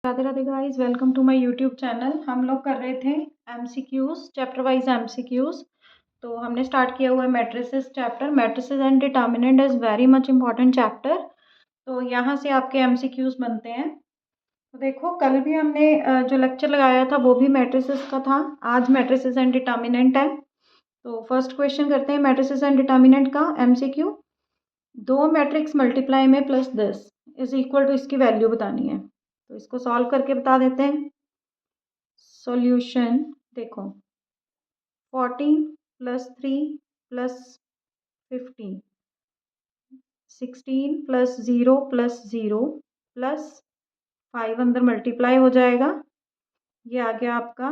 Radhe Radhe guys, welcome to my YouTube channel. हम लोग कर रहे थे एमसीक्यूज, चैप्टर वाइज एमसीक्यूज। तो हमने स्टार्ट किया हुआ है matrices chapter. Matrices and determinant is very much important chapter. तो यहाँ से आपके एमसीक्यूज बनते हैं। तो देखो, कल भी हमने जो लेक्चर लगाया था वो भी मैट्रिसेस का था। आज मैट्रिसेस एंड डिटर्मिनेंट है। तो फर्स्ट क्वेश्चन करते हैं मैट्रिसेस एंड डिटर्मिनेंट का एमसीक्यू। दो मैट्रिक्स मल्टीप्लाई में प्लस 10 इज इक्वल टू, इसकी वैल्यू बतानी है। तो इसको सॉल्व करके बता देते हैं। सॉल्यूशन देखो, 14 प्लस 3 प्लस 15, 16 प्लस 0 प्लस 5 अंदर मल्टीप्लाई हो जाएगा। ये आ गया आपका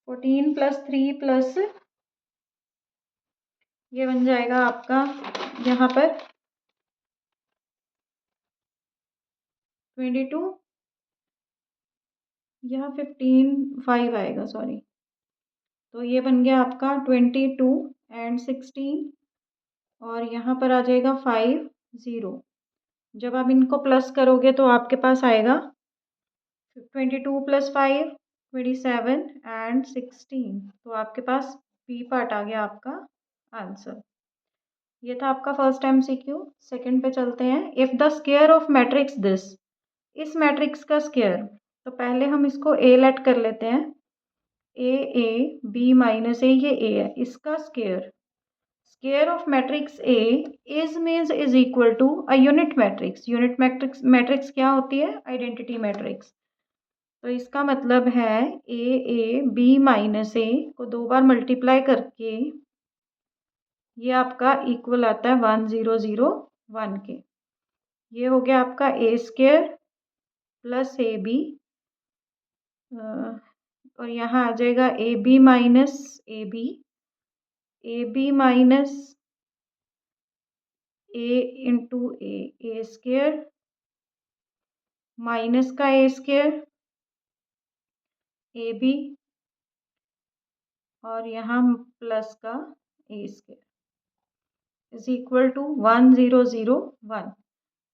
14 प्लस 3 प्लस, ये बन जाएगा आपका यहाँ पर 22, यहाँ 15 5 आएगा, सॉरी। तो ये बन गया आपका 22 एंड 16, और यहाँ पर आ जाएगा 5 0। जब आप इनको प्लस करोगे तो आपके पास आएगा 22 प्लस 5 27 एंड 16। तो आपके पास बी पार्ट आ गया आपका आंसर। ये था आपका फर्स्ट एमसीक्यू। सेकंड पे चलते हैं। If the square of matrix this, इस मैट्रिक्स का स्क्वायर। तो पहले हम इसको ए लेट कर लेते हैं। ए बी माइनस ए, ये ए है, इसका square. Square of matrix A is means is equal to a unit matrix. Unit matrix क्या होती है? Identity matrix. तो इसका मतलब है ए बी माइनस ए को दो बार मल्टीप्लाई करके ये आपका इक्वल आता है 1001 के। ये हो गया आपका A square plus A B, और यहाँ आ जाएगा A B minus A B minus A into A square minus का ए स्क्वायर ए बी, और यहाँ प्लस का A square is equal to 1001।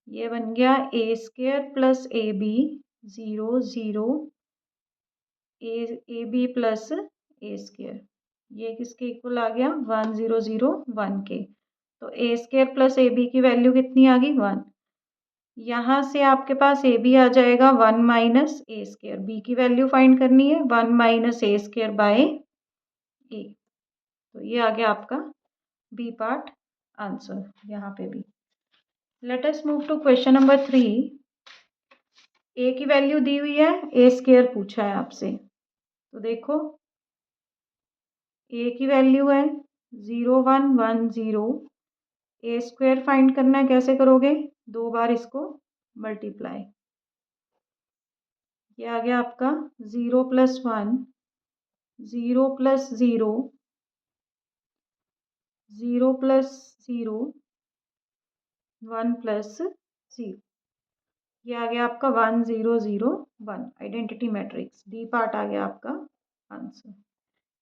ये बन गया A square plus A B 0 A B plus A square. ये किसके इक्वल आ गया? 1001 के। तो A square plus A B की वैल्यू कितनी आ गई? 1। यहाँ से आपके पास ए बी आ जाएगा 1 माइनस ए स्क्वायर। बी की वैल्यू फाइंड करनी है, 1 माइनस ए स्क्वायर बाय ए। तो ये आ गया आपका बी पार्ट आंसर यहाँ पे भी। Let us move to question number 3। A की वैल्यू दी हुई है, ए स्क्वायर पूछा है आपसे। तो देखो, ए की वैल्यू है 0110। ए स्क्वायर फाइंड करना है, कैसे करोगे? दो बार इसको मल्टीप्लाई। ये आ गया आपका 0 प्लस 1, 0 प्लस 0, 0 प्लस 0, 1 प्लस 0। ये आ गया आपका 1001 आइडेंटिटी मैट्रिक्स। डी पार्ट आ गया आपका आंसर।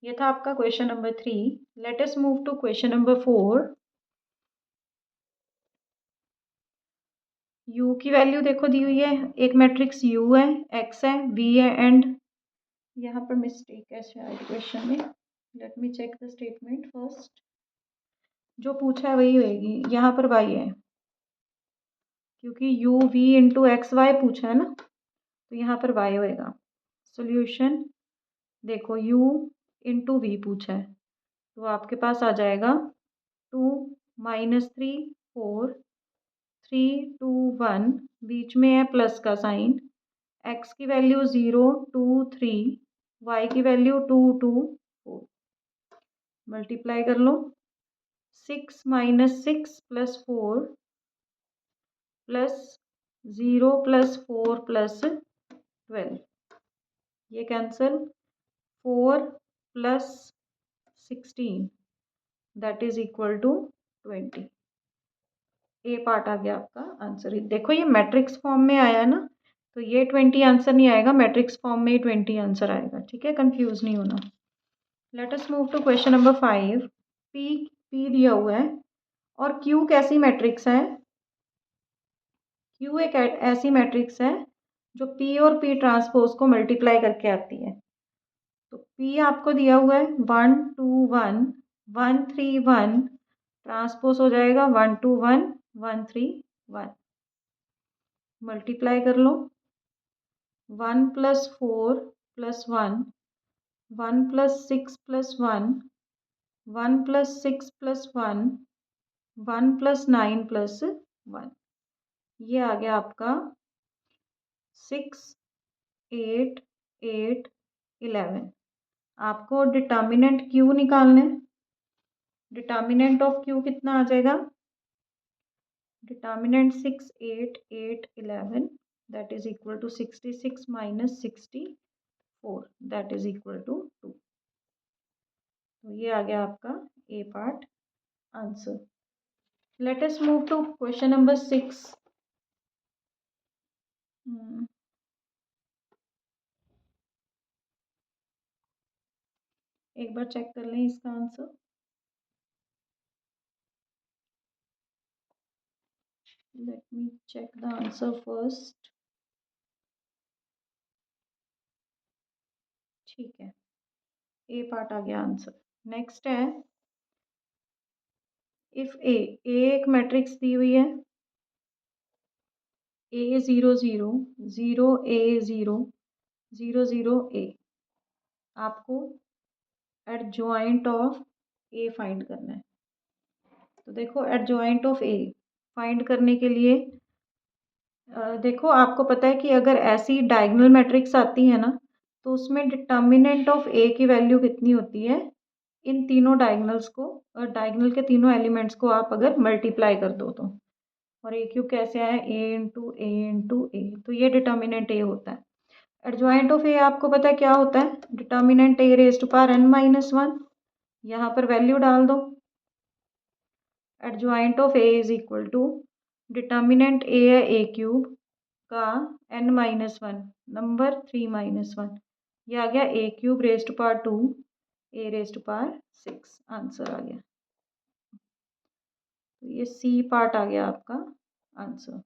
ये था आपका question number 3। Let us move to question number 4। U की वैल्यू देखो दी हुई है। एक मैट्रिक्स यू है, एक्स है, वी है, एंड यहाँ पर मिस्टेक है शायद क्वेश्चन में। Let me check the statement first. जो पूछा है वही होएगी। यहाँ पर वाई है, क्योंकि U V into X Y पूछा है ना, तो यहाँ पर वाई होएगा। सोल्यूशन देखो, यू इंटू वी पूछा है, तो आपके पास आ जाएगा 2 माइनस 3 4 3 2 1, बीच में है प्लस का साइन। एक्स की वैल्यू 0 2 3, वाई की वैल्यू 2 2 4। मल्टीप्लाई कर लो। 6 minus 6 plus 4 plus 0 plus 4 plus 12, ये cancel. 4 plus 16 that is equal to 20। A part आ गया आपका आंसर। देखो, ये मैट्रिक्स फॉर्म में आया ना, तो ये 20 आंसर नहीं आएगा, मैट्रिक्स फॉर्म में ही 20 आंसर आएगा। ठीक है, कंफ्यूज नहीं होना। Let us move to question number 5। P दिया हुआ है और क्यू कैसी मैट्रिक्स है? क्यू एक ऐसी मैट्रिक्स है जो P और P ट्रांसपोज को मल्टीप्लाई करके आती है। तो P आपको दिया हुआ है 1 2 1 1 3 1, ट्रांसपोज हो जाएगा 1 2 1 1 3 1, मल्टीप्लाई कर लो 1 + 4 + 1 1 + 6 + 1 1 + 6 + 1 1 + 9 + 1, ये आ गया आपका 6 8 8 11। आपको डिटर्मिनेंट Q निकालना है। डिटर्मिनेंट ऑफ Q कितना आ जाएगा? Determinant 6 8 8 11 that is equal to 66 - 64 that is equal to 2। तो ये आ गया आपका A part answer. Let us move to question number 6। एक बार चेक कर लें इसका answer. Let me check the answer first. ठीक है, ए पार्ट आ गया आंसर। नेक्स्ट है, इफ ए एक मैट्रिक्स दी हुई है, A 0 0 0 A 0 0 0 A, आपको एडजॉइंट ऑफ ए फाइंड करना है। तो देखो एडजॉइंट ऑफ ए फाइंड करने के लिए देखो आपको पता है कि अगर ऐसी डायगोनल मैट्रिक्स आती है ना, तो उसमें डिटर्मिनेंट ऑफ ए की वैल्यू कितनी होती है? इन तीनों डायगोनल्स को, डायगोनल के तीनों एलिमेंट्स को आप अगर मल्टीप्लाई कर दो तो, और ए क्यूब कैसे आया? A × A, तो ये डिटर्मिनेंट ए होता है। एडजॉइंट ऑफ ए आपको पता है क्या होता है? डिटर्मिनेंट A⁻n−1, यहाँ पर वैल्यू डाल दो। Adjoint of A is equal to determinant A है A³ का n-1 नंबर 3-1, ये आ गया A³ 2 A⁻6, आंसर आ गया। तो ये सी पार्ट आ गया आपका आंसर।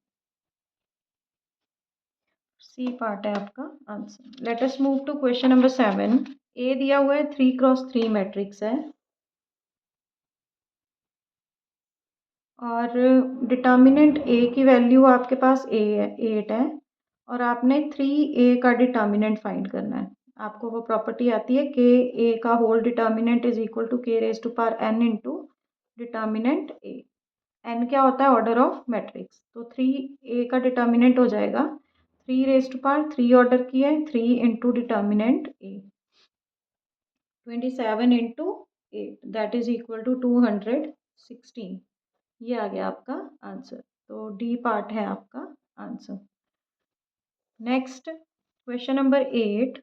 सी पार्ट है आपका answer. Let us move to question number 7। A दिया हुआ है 3 × 3 मैट्रिक्स है और डिटर्मिनेंट ए की वैल्यू आपके पास ए है 8 है, और आपने 3A का डिटर्मिनेंट फाइंड करना है। आपको वो प्रॉपर्टी आती है कि ए का whole determinant is equal to K⁻n into determinant A. N क्या होता है? Order of matrix. तो 3A का डिटर्मिनेंट हो जाएगा 3 ऑर्डर की है 3 into determinant A, 27 into 8 that is equal to 216। ये आ गया आपका आंसर। तो डी पार्ट है आपका answer. Next question number 8।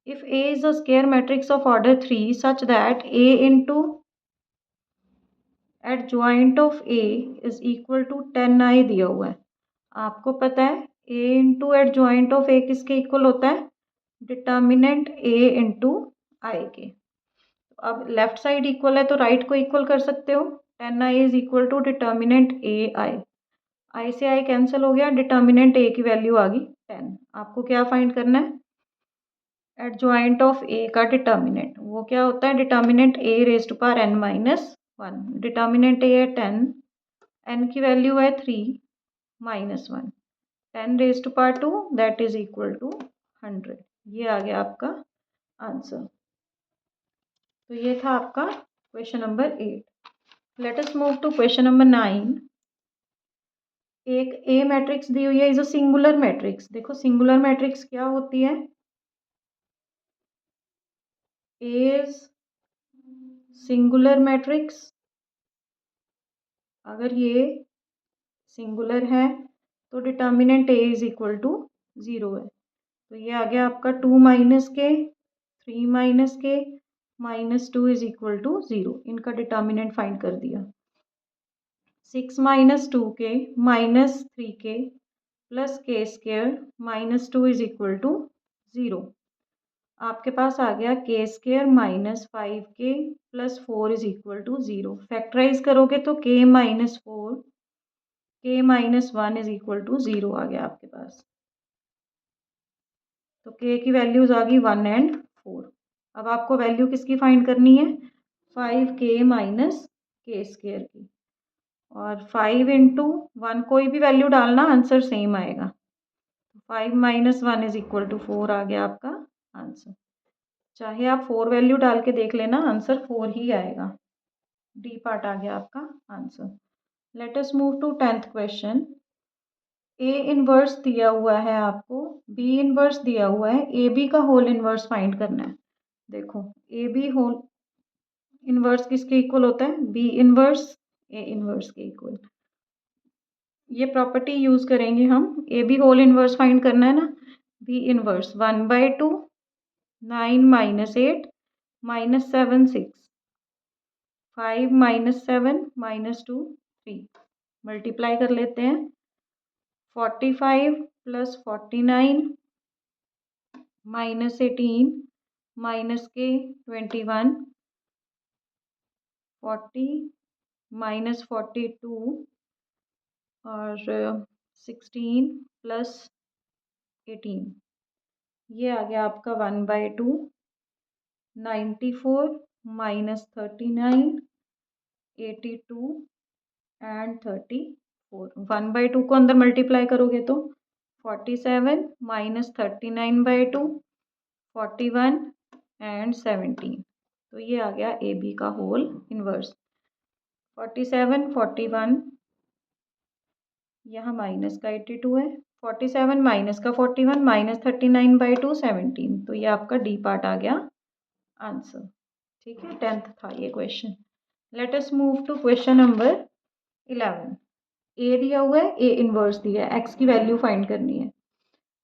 If A is a square matrix of order 3 such that A into adjoint of A is equal to 10i दिया हुआ है। आपको पता है A into adjoint of A किसके इक्वल होता है? डिटर्मिनेंट ए इंटू आई के। अब लेफ्ट साइड इक्वल है तो राइट को इक्वल कर सकते हो। 10i is equal to determinant A I से आई कैंसिल हो गया, डिटर्मिनेंट ए की वैल्यू आ गई 10। आपको क्या फाइंड करना है? एडजॉइंट ऑफ ए का डिटर्मिनेंट, वो क्या होता है? डिटर्मिनेंट A⁻n−1, डिटर्मिनेंट ए है 10, एन की वैल्यू है 3 - 1, 10⁻², दैट इज इक्वल टू 100। ये आ गया आपका आंसर। तो ये था आपका question number 8। Let us move to question number 9। एक ए मैट्रिक्स दी हुई है, इज अ सिंगुलर मैट्रिक्स। देखो सिंगुलर मैट्रिक्स क्या होती है? इज सिंगुलर मैट्रिक्स, अगर ये सिंगुलर है तो determinant A is equal to 0 है। तो ये आ गया आपका 2 - के 3 - के -2 इज इक्वल टू 0। इनका डिटर्मिनेंट फाइंड कर दिया। 6 - 2k -3k plus k² -2 is equal to 0। आपके पास आ गया k² -5k plus 4 is equal to 0। Factorise करोगे तो k - 4 k - 1 is equal to 0 आ गया आपके पास। तो k की वैल्यूज आ गई 1 एंड 4। अब आपको वैल्यू किसकी फाइंड करनी है, 5k माइनस k स्क्वायर की, और 5 इंटू 1 कोई भी वैल्यू डालना आंसर सेम आएगा। 5 माइनस 1 इज इक्वल टू 4 आ गया आपका आंसर। चाहे आप 4 वैल्यू डाल के देख लेना, आंसर 4 ही आएगा। डी पार्ट आ गया आपका answer. Let us move to 10th question. A inverse दिया हुआ है आपको, बी इनवर्स दिया हुआ है, ए बी का होल इनवर्स फाइंड करना है। देखो ए बी होल इनवर्स किसके इक्वल होता है, बी इनवर्स ए इनवर्स के इक्वल। ये प्रॉपर्टी यूज करेंगे हम। A B whole inverse find करना है ना, B inverse 1/2 9 minus 8 minus 7 6 5 minus 7 minus 2 3। Multiply कर लेते हैं। 45 प्लस 49 माइनस 18 माइनस के 21 40 माइनस 42 और 16 प्लस 18। ये आ गया आपका 1/2 94 माइनस 39 82 एंड 34। 1/2 को अंदर मल्टीप्लाई करोगे तो 47 माइनस 39/2 41 एंड 17। तो ये आ गया ए बी का होल इनवर्स। 47 41 यहाँ माइनस का 82 है, 47 माइनस का 41 माइनस 39/2 17। तो ये आपका डी पार्ट आ गया आंसर। ठीक है, 10th था ये question. Let us move to question number 11। A दिया हुआ है, ए इनवर्स दिया है, एक्स की वैल्यू फाइंड करनी है।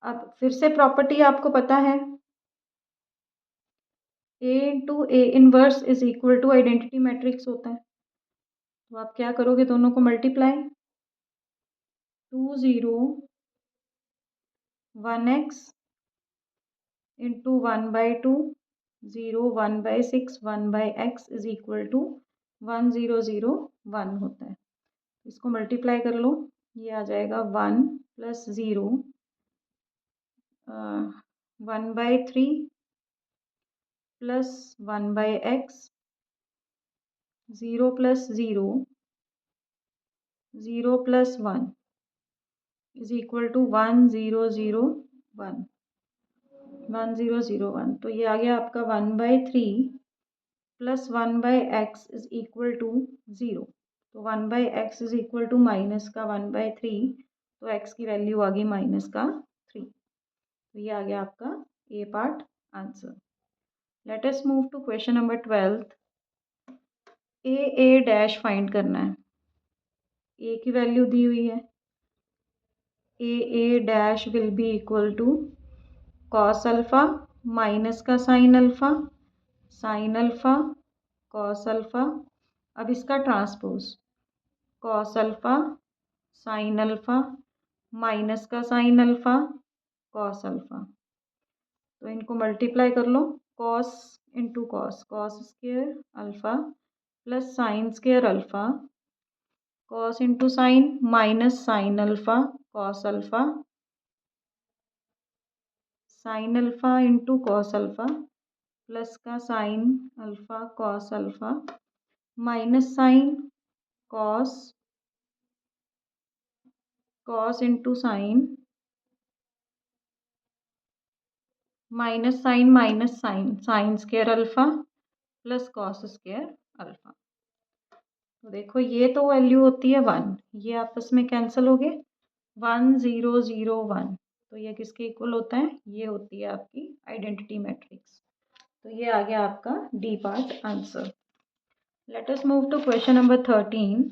अब फिर से प्रॉपर्टी आपको पता है, A into A inverse is equal to identity matrix होता है। तो आप क्या करोगे, दोनों को multiply, 2 0 1x into 1/2 0 1/6 1/x is equal to 1 0 0 1 होता है। इसको मल्टीप्लाई कर लो, ये आ जाएगा 1 plus 0 1/3 plus 1/x 0 plus 0 0 plus 1 is equal to 1 0 0 1 1 0 0 1। तो ये आ गया आपका 1/3 plus 1/x is equal to 0। तो 1/x is equal to minus का 1/3, तो x की वैल्यू आ गई माइनस का 3। तो ये आ गया आपका A part answer. Let us move to question number 12। A dash find करना है। ए की वैल्यू दी हुई है, A dash will be equal to cos alpha minus का साइन अल्फा कॉस अल्फा। अब इसका transpose, cos alpha sine alpha minus का साइन अल्फा कॉस अल्फा। तो इनको मल्टीप्लाई कर लो, cos into cos, cos square alpha plus sine square alpha, cos into sine minus sine alpha cos alpha, sine alpha into cos alpha plus का sine alpha cos alpha minus sine cos, cos into sine minus sine sine square alpha plus cos square alpha. तो देखो ये तो value होती है 1, ये आपस में कैंसिल हो गए, 1 0 0 1। तो ये किसके इक्वल होता है, ये होती है आपकी आइडेंटिटी मैट्रिक्स। तो ये आ गया आपका D part answer. Let us move to question number 13।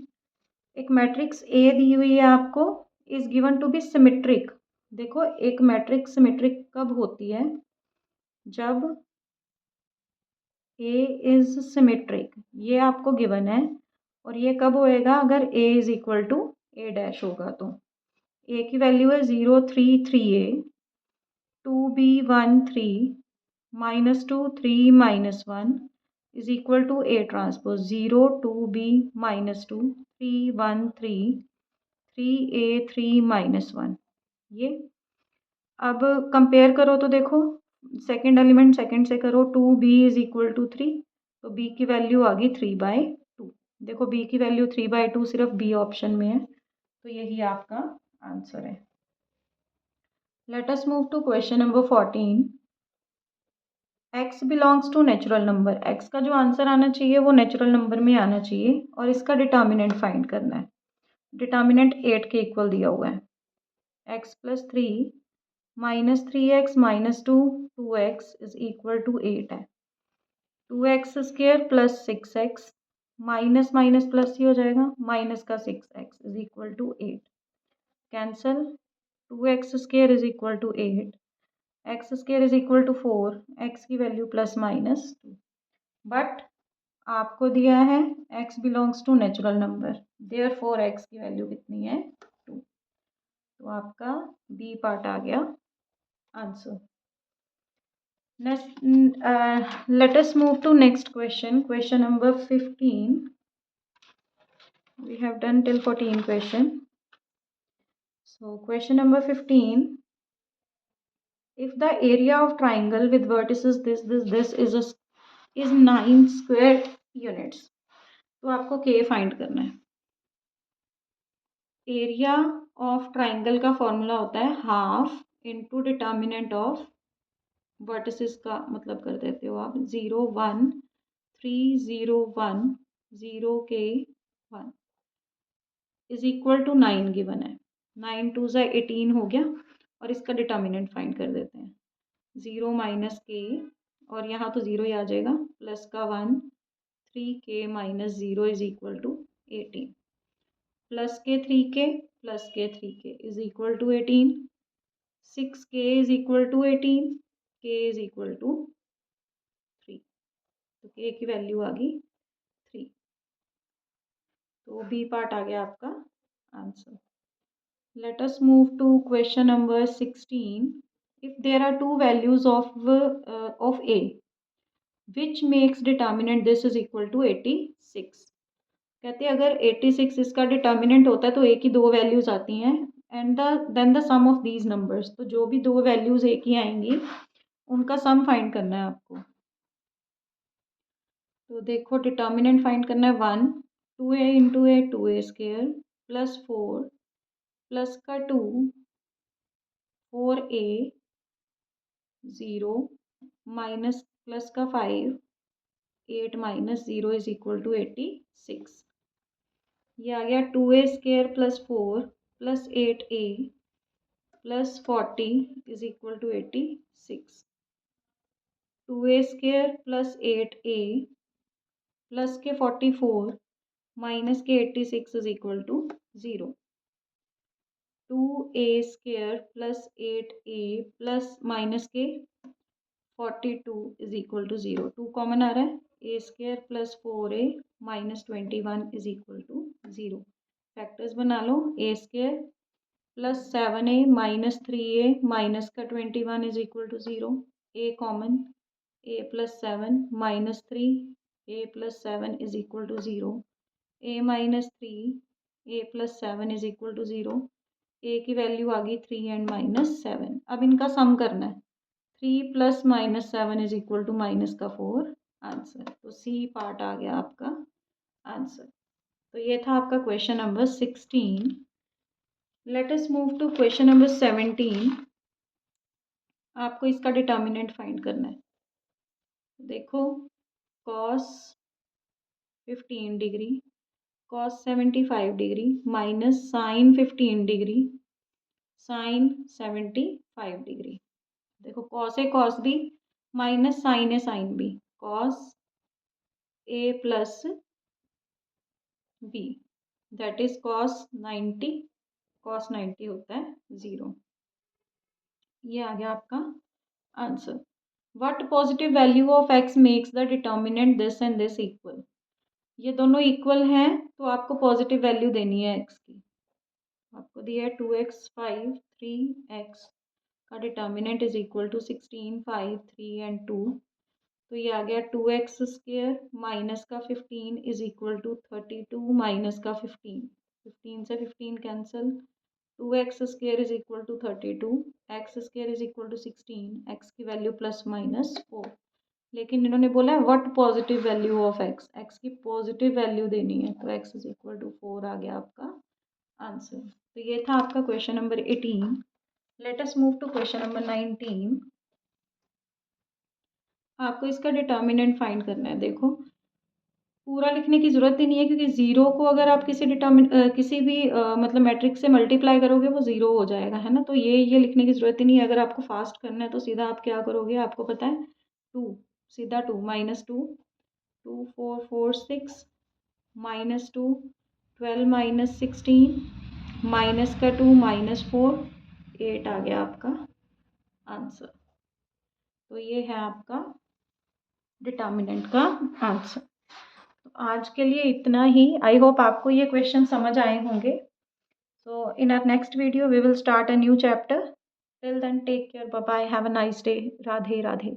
एक मैट्रिक्स ए दी हुई है आपको, is given to be symmetric. देखो एक मैट्रिक्स सिमेट्रिक कब होती है, जब ए इज सिमेट्रिक, ये आपको गिवन है। और ये कब होएगा, अगर A is equal to A dash होगा। तो ए की वैल्यू है 0 3 3a 2b 1 3 -2 3 -1 is equal to A transpose 0 2b -2 3 1 3 3a 3 -1। ये अब कंपेयर करो तो देखो सेकेंड एलिमेंट सेकेंड से करो, 2b इज इक्वल टू 3, तो b की वैल्यू आ गई 3/2। देखो b की वैल्यू 3/2 सिर्फ बी ऑप्शन में है, तो यही आपका आंसर है। Let us move to question number 14। x belongs to natural number, x का जो आंसर आना चाहिए वो नेचुरल नंबर में आना चाहिए और इसका डिटर्मिनेंट फाइंड करना है। डिटर्मिनेंट 8 के इक्वल दिया हुआ है। x + 3 - 3x - 2 2x is equal to 8 है। 2x² + 6x minus minus plus ही हो जाएगा, माइनस का 6x is equal to 8। Cancel, 2x² is equal to 8, x² is equal to 4, x की वैल्यू ±2। बट आपको दिया है x belongs to natural number, therefore x की value कितनी है 2, तो आपका बी पार्ट आ गया answer. Let us move to next question. Question number 15. We have done till 14 question. So question number 15. If the area of triangle with vertices this is 9 square units. तो आपको K find करना है। Area of triangle का formula होता है half into determinant of vertices का मतलब कर देते हो आप 0 1 3 0 1 0 K 1 is equal to 9 given है। 9 2 ज़ा 18 हो गया और इसका डिटर्मिनेंट फाइंड कर देते हैं 0 - K और यहाँ तो 0 ही आ जाएगा, प्लस का 1 3K - 0 is equal to 18, plus के 3K प्लस के 3K is equal to 18, 6K is equal to 18, K is equal to 3, तो K की वैल्यू आ गई 3, तो बी पार्ट आ गया आपका answer. Let us move to question number 16. If there are two values of A, which makes determinant this is equal to 86. कहते हैं अगर 86 इसका डिटर्मिनेंट होता है तो A की दो वैल्यूज आती हैं and then the sum of these numbers, तो जो भी दो वैल्यूज A की आएंगी उनका सम फाइंड करना है आपको। तो देखो डिटर्मिनेंट फाइंड करना है 1 2A × A 2A² + 4 प्लस का 2 4A 0 माइनस प्लस का 5 8 - 0 इज इक्वल टू 86। ये आ गया 2A² + 4 + 8A + 40 is equal to 86। 2A² + 8A plus के 44 माइनस के 86 is equal to 0। 2A² + 8A plus minus के 42 इज इक्वल टू 0, 2 कॉमन आ रहा है, A² + 4A - 21 is equal to 0। Factors बना लो, A² + 7A - 3A माइनस का 21 is equal to 0, A common, A + 7 - 3 A + 7 is equal to 0, A - 3 A + 7 is equal to 0, A की value आ गई 3 and -7। अब इनका सम करना है, 3 + -7 इज इक्वल टू -4 आंसर, तो सी पार्ट आ गया आपका आंसर। तो ये था आपका question number 16। Let us move to question number 17। आपको इसका डिटर्मिनेंट फाइंड करना है। देखो cos 15 degree cos 75 degree minus sin 15 degree sin 75 degree. देखो cos है cos b माइनस sin है sin b, cos a plus b that is cos 90, cos 90 होता है 0। ये आ गया आपका answer. What positive value of x makes the determinant this and this equal. ये दोनों इक्वल हैं तो आपको पॉजिटिव वैल्यू देनी है x की। आपको दिया है 2x 5 3x का determinant is equal to 16 5 3 and 2, तो ये आ गया 2x² माइनस का 15 इज इक्वल टू 32 माइनस का 15, 15 से 15 cancel, 2x² is equal to 32, x² is equal to 16, x की वैल्यू +-4। लेकिन इन्होंने बोला है what positive value of x, x की पॉजिटिव वैल्यू देनी है, तो x इज इक्वल टू 4 आ गया आपका आंसर। तो ये था आपका question number 18। Let us move to question number 19। आपको इसका डिटर्मिनेंट फाइंड करना है। देखो पूरा लिखने की ज़रूरत ही नहीं है, क्योंकि ज़ीरो को अगर आप किसी भी मतलब मैट्रिक्स से मल्टीप्लाई करोगे वो ज़ीरो हो जाएगा, है ना। तो ये लिखने की ज़रूरत ही नहीं है। अगर आपको फास्ट करना है तो सीधा आप क्या करोगे, आपको पता है 2, सीधा 2 -2, 2 4 4 6 -2 12 -16 माइनस का 2 -4 8 आ गया आपका आंसर। तो ये है आपका डिटर्मिनेंट का आंसर। तो आज के लिए इतना ही। आई होप आपको ये क्वेश्चन समझ आए होंगे। So in our next video we will start a new chapter. Till then take care, bye bye, have a nice day. Radhe Radhe.